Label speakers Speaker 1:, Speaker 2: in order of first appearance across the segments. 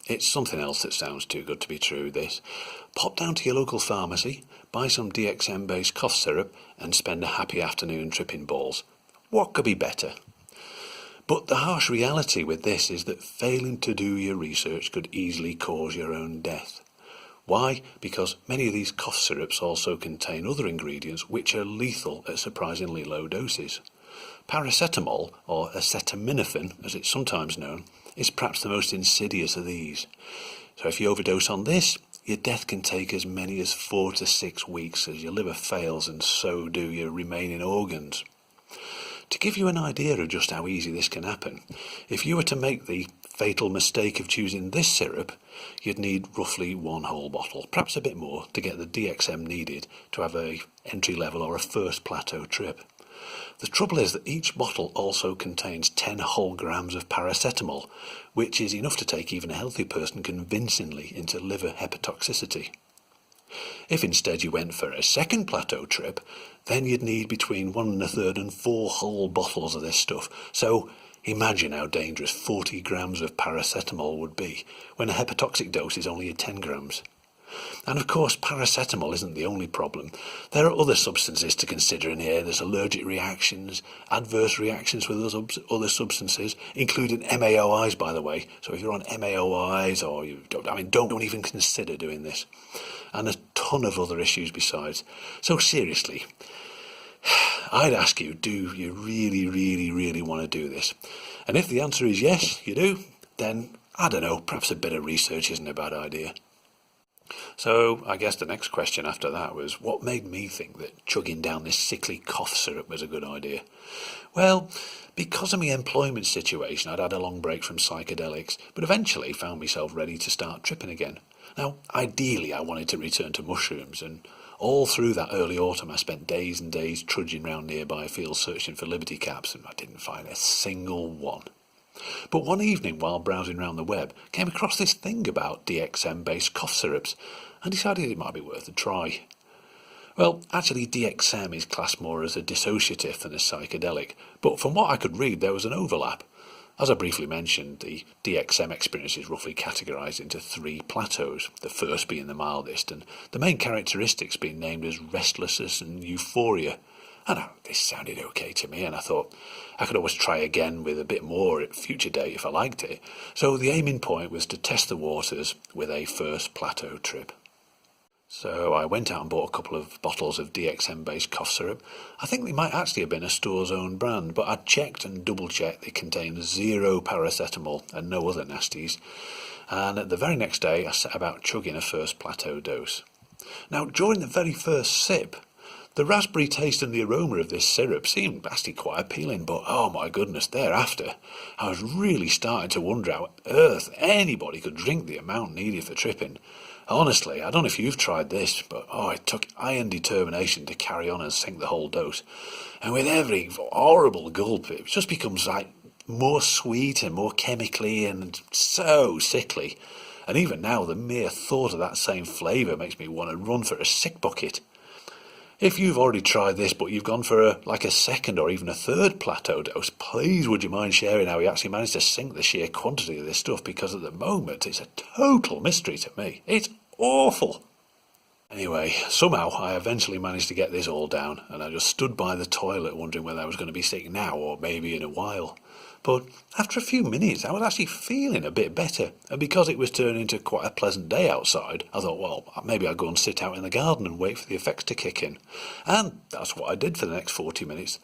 Speaker 1: It's something else that sounds too good to be true, this. Pop down to your local pharmacy, buy some DXM based cough syrup and spend a happy afternoon tripping balls. What could be better? But the harsh reality with this is that failing to do your research could easily cause your own death. Why? Because many of these cough syrups also contain other ingredients which are lethal at surprisingly low doses. Paracetamol, or acetaminophen as it's sometimes known, is perhaps the most insidious of these. So if you overdose on this, your death can take as many as 4 to 6 weeks as your liver fails, and so do your remaining organs. To give you an idea of just how easy this can happen, if you were to make the fatal mistake of choosing this syrup, you'd need roughly 1 whole bottle, perhaps a bit more, to get the DXM needed to have a entry level or a first plateau trip. The trouble is that each bottle also contains 10 whole grams of paracetamol, which is enough to take even a healthy person convincingly into liver hepatotoxicity. If instead you went for a second plateau trip, then you'd need between 1 1/3 and 4 whole bottles of this stuff. So imagine how dangerous 40 grams of paracetamol would be, when a hepatotoxic dose is only at 10 grams. And of course, paracetamol isn't the only problem. There are other substances to consider in here. There's allergic reactions, adverse reactions with other substances, including MAOIs, by the way. So if you're on MAOIs, or don't even consider doing this. And a ton of other issues besides. So seriously, I'd ask you, do you really, really, really want to do this? And if the answer is yes, you do, then, I don't know, perhaps a bit of research isn't a bad idea. So I guess the next question after that was, what made me think that chugging down this sickly cough syrup was a good idea? Well, because of my employment situation, I'd had a long break from psychedelics, but eventually found myself ready to start tripping again. Now, ideally I wanted to return to mushrooms, and all through that early autumn I spent days and days trudging around nearby fields searching for liberty caps, and I didn't find a single one. But one evening, while browsing around the web, came across this thing about DXM-based cough syrups and decided it might be worth a try. Well, actually DXM is classed more as a dissociative than a psychedelic, but from what I could read there was an overlap. As I briefly mentioned, the DXM experience is roughly categorised into 3 plateaus, the first being the mildest, and the main characteristics being named as restlessness and euphoria. And this sounded okay to me, and I thought I could always try again with a bit more at a future date if I liked it. So the aiming point was to test the waters with a first plateau trip. So I went out and bought a couple of bottles of DXM-based cough syrup. I think they might actually have been a store's own brand, but I checked and double-checked they contained 0 paracetamol and no other nasties. And the very next day I set about chugging a first plateau dose. Now, during the very first sip, the raspberry taste and the aroma of this syrup seemed actually quite appealing, but oh my goodness, thereafter I was really starting to wonder how on earth anybody could drink the amount needed for tripping. Honestly, I don't know if you've tried this, but it took iron determination to carry on and sink the whole dose. And with every horrible gulp, it just becomes like more sweet and more chemically and so sickly. And even now, the mere thought of that same flavour makes me want to run for a sick bucket. If you've already tried this but you've gone for a second or even a third plateau dose, please would you mind sharing how you actually managed to sink the sheer quantity of this stuff, because at the moment it's a total mystery to me. It's awful. Anyway, somehow I eventually managed to get this all down, and I just stood by the toilet wondering whether I was going to be sick now or maybe in a while. But after a few minutes I was actually feeling a bit better, and because it was turning into quite a pleasant day outside, I thought, well, maybe I'll go and sit out in the garden and wait for the effects to kick in. And that's what I did for the next 40 minutes.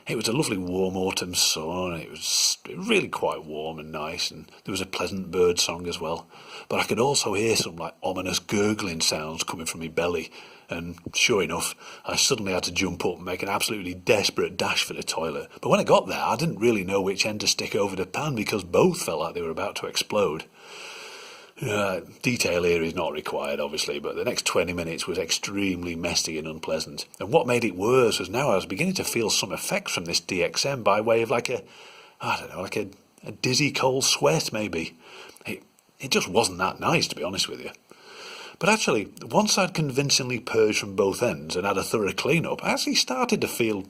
Speaker 1: It was a lovely warm autumn sun, it was really quite warm and nice, and there was a pleasant bird song as well. But I could also hear some ominous gurgling sounds coming from my belly, and sure enough, I suddenly had to jump up and make an absolutely desperate dash for the toilet. But when I got there, I didn't really know which end to stick over the pan, because both felt like they were about to explode. Detail here is not required, obviously, but the next 20 minutes was extremely messy and unpleasant. And what made it worse was now I was beginning to feel some effects from this DXM by way of a dizzy cold sweat, maybe. It just wasn't that nice, to be honest with you. But actually, once I'd convincingly purged from both ends and had a thorough clean-up, I actually started to feel,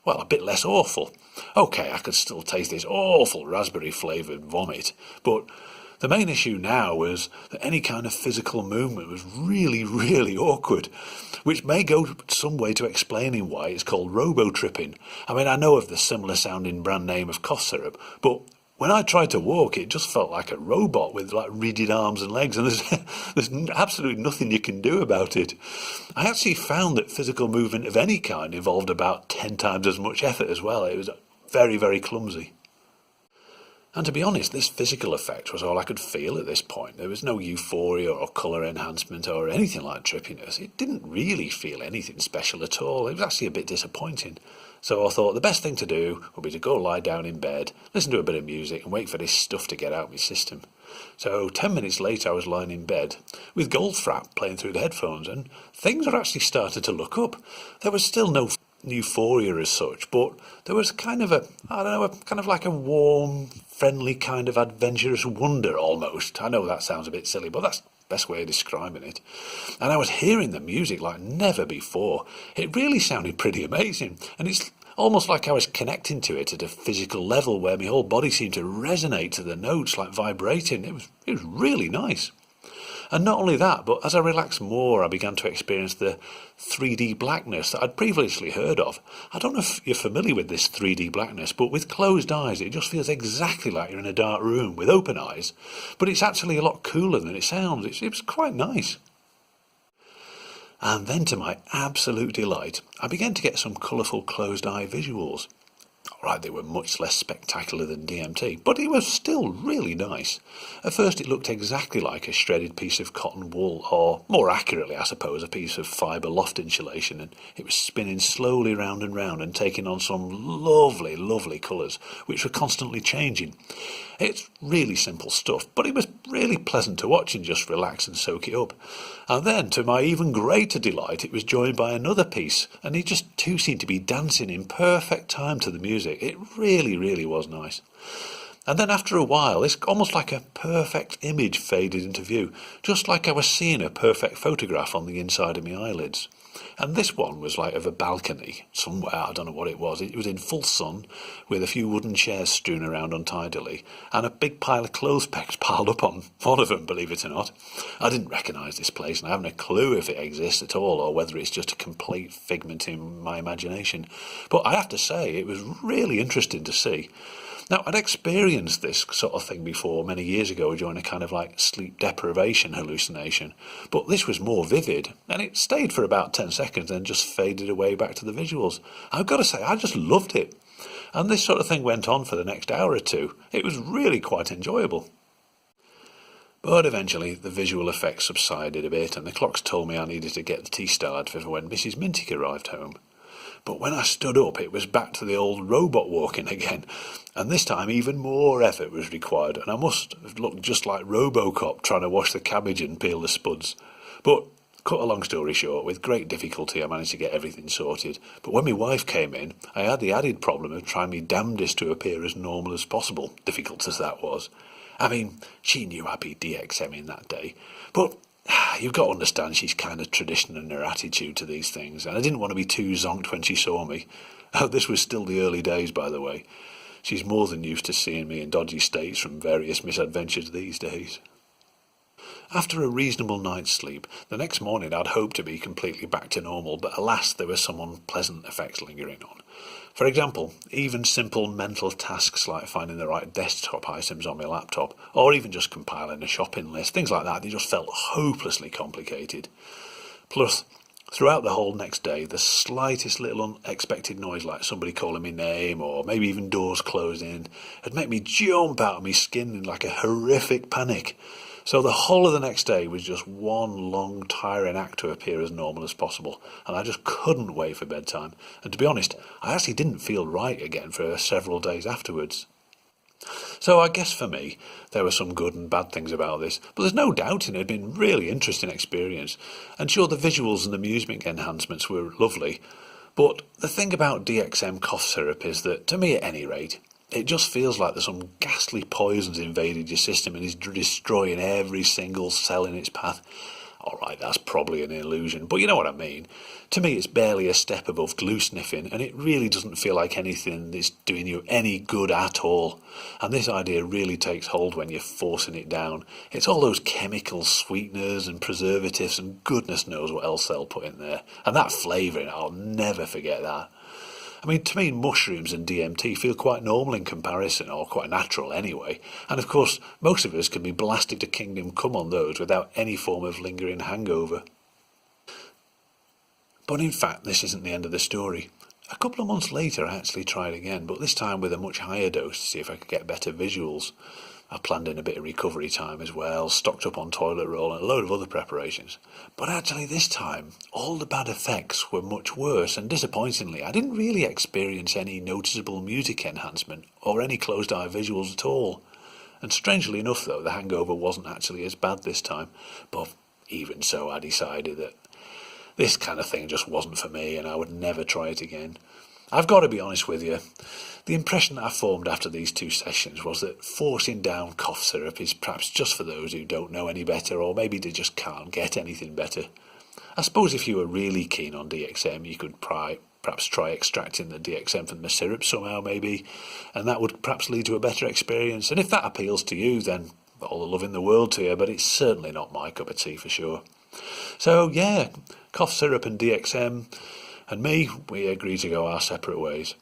Speaker 1: a bit less awful. Okay, I could still taste this awful raspberry-flavoured vomit, but The main issue now was that any kind of physical movement was really, really awkward, which may go some way to explaining why it's called robo-tripping. I mean, I know of the similar sounding brand name of cough syrup, but when I tried to walk, it just felt like a robot with like rigid arms and legs, and there's absolutely nothing you can do about it. I actually found that physical movement of any kind involved about 10 times as much effort as well. It was very, very clumsy. And to be honest, this physical effect was all I could feel at this point. There was no euphoria or colour enhancement or anything like trippiness. It didn't really feel anything special at all. It was actually a bit disappointing. So I thought the best thing to do would be to go lie down in bed, listen to a bit of music and wait for this stuff to get out of my system. So 10 minutes later I was lying in bed with Goldfrapp playing through the headphones, and things had actually started to look up. There was still no euphoria as such, but there was kind of kind of like a warm, friendly kind of adventurous wonder almost. I know that sounds a bit silly, but that's the best way of describing it. And I was hearing the music like never before. It really sounded pretty amazing, and it's almost like I was connecting to it at a physical level where my whole body seemed to resonate to the notes, like vibrating. It was really nice. And not only that, but as I relaxed more, I began to experience the 3D blackness that I'd previously heard of. I don't know if you're familiar with this 3D blackness, but with closed eyes, it just feels exactly like you're in a dark room with open eyes. But it's actually a lot cooler than it sounds. It was quite nice. And then, to my absolute delight, I began to get some colourful closed eye visuals. Alright, they were much less spectacular than DMT, but it was still really nice. At first it looked exactly like a shredded piece of cotton wool, or more accurately I suppose a piece of fibre loft insulation, and it was spinning slowly round and round and taking on some lovely, lovely colours, which were constantly changing. It's really simple stuff, but it was really pleasant to watch and just relax and soak it up. And then, to my even greater delight, it was joined by another piece, and it just too seemed to be dancing in perfect time to the music. It really, really was nice. And then after a while, it's almost like a perfect image faded into view, just like I was seeing a perfect photograph on the inside of my eyelids. And this one was like of a balcony somewhere, I don't know what it was. It was in full sun, with a few wooden chairs strewn around untidily, and a big pile of clothes pegs piled up on one of them, believe it or not. I didn't recognise this place, and I haven't a clue if it exists at all, or whether it's just a complete figment in my imagination. But I have to say, it was really interesting to see. Now, I'd experienced this sort of thing before many years ago during a kind of like sleep deprivation hallucination, but this was more vivid, and it stayed for about 10 seconds and just faded away back to the visuals. I've got to say, I just loved it. And this sort of thing went on for the next hour or two. It was really quite enjoyable. But eventually the visual effects subsided a bit, and the clocks told me I needed to get the tea started for when Mrs. Minty arrived home. But when I stood up, it was back to the old robot walking again, and this time even more effort was required, and I must have looked just like Robocop trying to wash the cabbage and peel the spuds. But, cut a long story short, with great difficulty I managed to get everything sorted, but when my wife came in, I had the added problem of trying my damnedest to appear as normal as possible, difficult as that was. I mean, she knew I'd be DXMing that day, but you've got to understand she's kind of traditional in her attitude to these things, and I didn't want to be too zonked when she saw me. This was still the early days, by the way. She's more than used to seeing me in dodgy states from various misadventures these days. After a reasonable night's sleep, the next morning I'd hoped to be completely back to normal, but alas, there were some unpleasant effects lingering on. For example, even simple mental tasks like finding the right desktop items on my laptop, or even just compiling a shopping list, things like that, they just felt hopelessly complicated. Plus, throughout the whole next day, the slightest little unexpected noise like somebody calling me name, or maybe even doors closing, had made me jump out of my skin in like a horrific panic. So the whole of the next day was just one long, tiring act to appear as normal as possible, and I just couldn't wait for bedtime. And to be honest, I actually didn't feel right again for several days afterwards. So I guess for me, there were some good and bad things about this, but there's no doubting it had been a really interesting experience. And sure, the visuals and the music enhancements were lovely, but the thing about DXM cough syrup is that, to me at any rate, it just feels like there's some ghastly poisons invaded your system and is destroying every single cell in its path. Alright, that's probably an illusion, but you know what I mean. To me, it's barely a step above glue sniffing, and it really doesn't feel like anything that's doing you any good at all. And this idea really takes hold when you're forcing it down. It's all those chemical sweeteners and preservatives and goodness knows what else they'll put in there. And that flavouring, I'll never forget that. I mean, to me, mushrooms and DMT feel quite normal in comparison, or quite natural anyway. And of course, most of us can be blasted to kingdom come on those without any form of lingering hangover. But in fact, this isn't the end of the story. A couple of months later, I actually tried again, but this time with a much higher dose to see if I could get better visuals. I planned in a bit of recovery time as well, stocked up on toilet roll and a load of other preparations. But actually this time, all the bad effects were much worse, and disappointingly, I didn't really experience any noticeable music enhancement or any closed-eye visuals at all. And strangely enough though, the hangover wasn't actually as bad this time. But even so, I decided that this kind of thing just wasn't for me and I would never try it again. I've got to be honest with you, the impression that I formed after these 2 sessions was that forcing down cough syrup is perhaps just for those who don't know any better, or maybe they just can't get anything better. I suppose if you were really keen on DXM, you could perhaps try extracting the DXM from the syrup somehow maybe, and that would perhaps lead to a better experience. And if that appeals to you, then all the love in the world to you, but it's certainly not my cup of tea for sure. So yeah, cough syrup and DXM and me, we agreed to go our separate ways.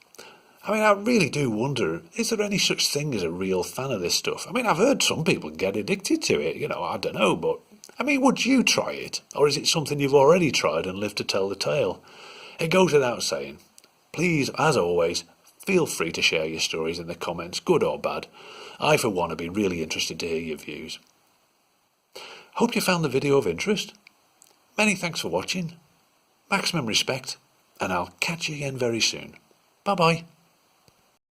Speaker 1: I mean, I really do wonder, is there any such thing as a real fan of this stuff? I mean, I've heard some people get addicted to it, I don't know, but I mean, would you try it? Or is it something you've already tried and lived to tell the tale? It goes without saying. Please, as always, feel free to share your stories in the comments, good or bad. I, for one, would be really interested to hear your views. Hope you found the video of interest. Many thanks for watching. Maximum respect, and I'll catch you again very soon. Bye-bye.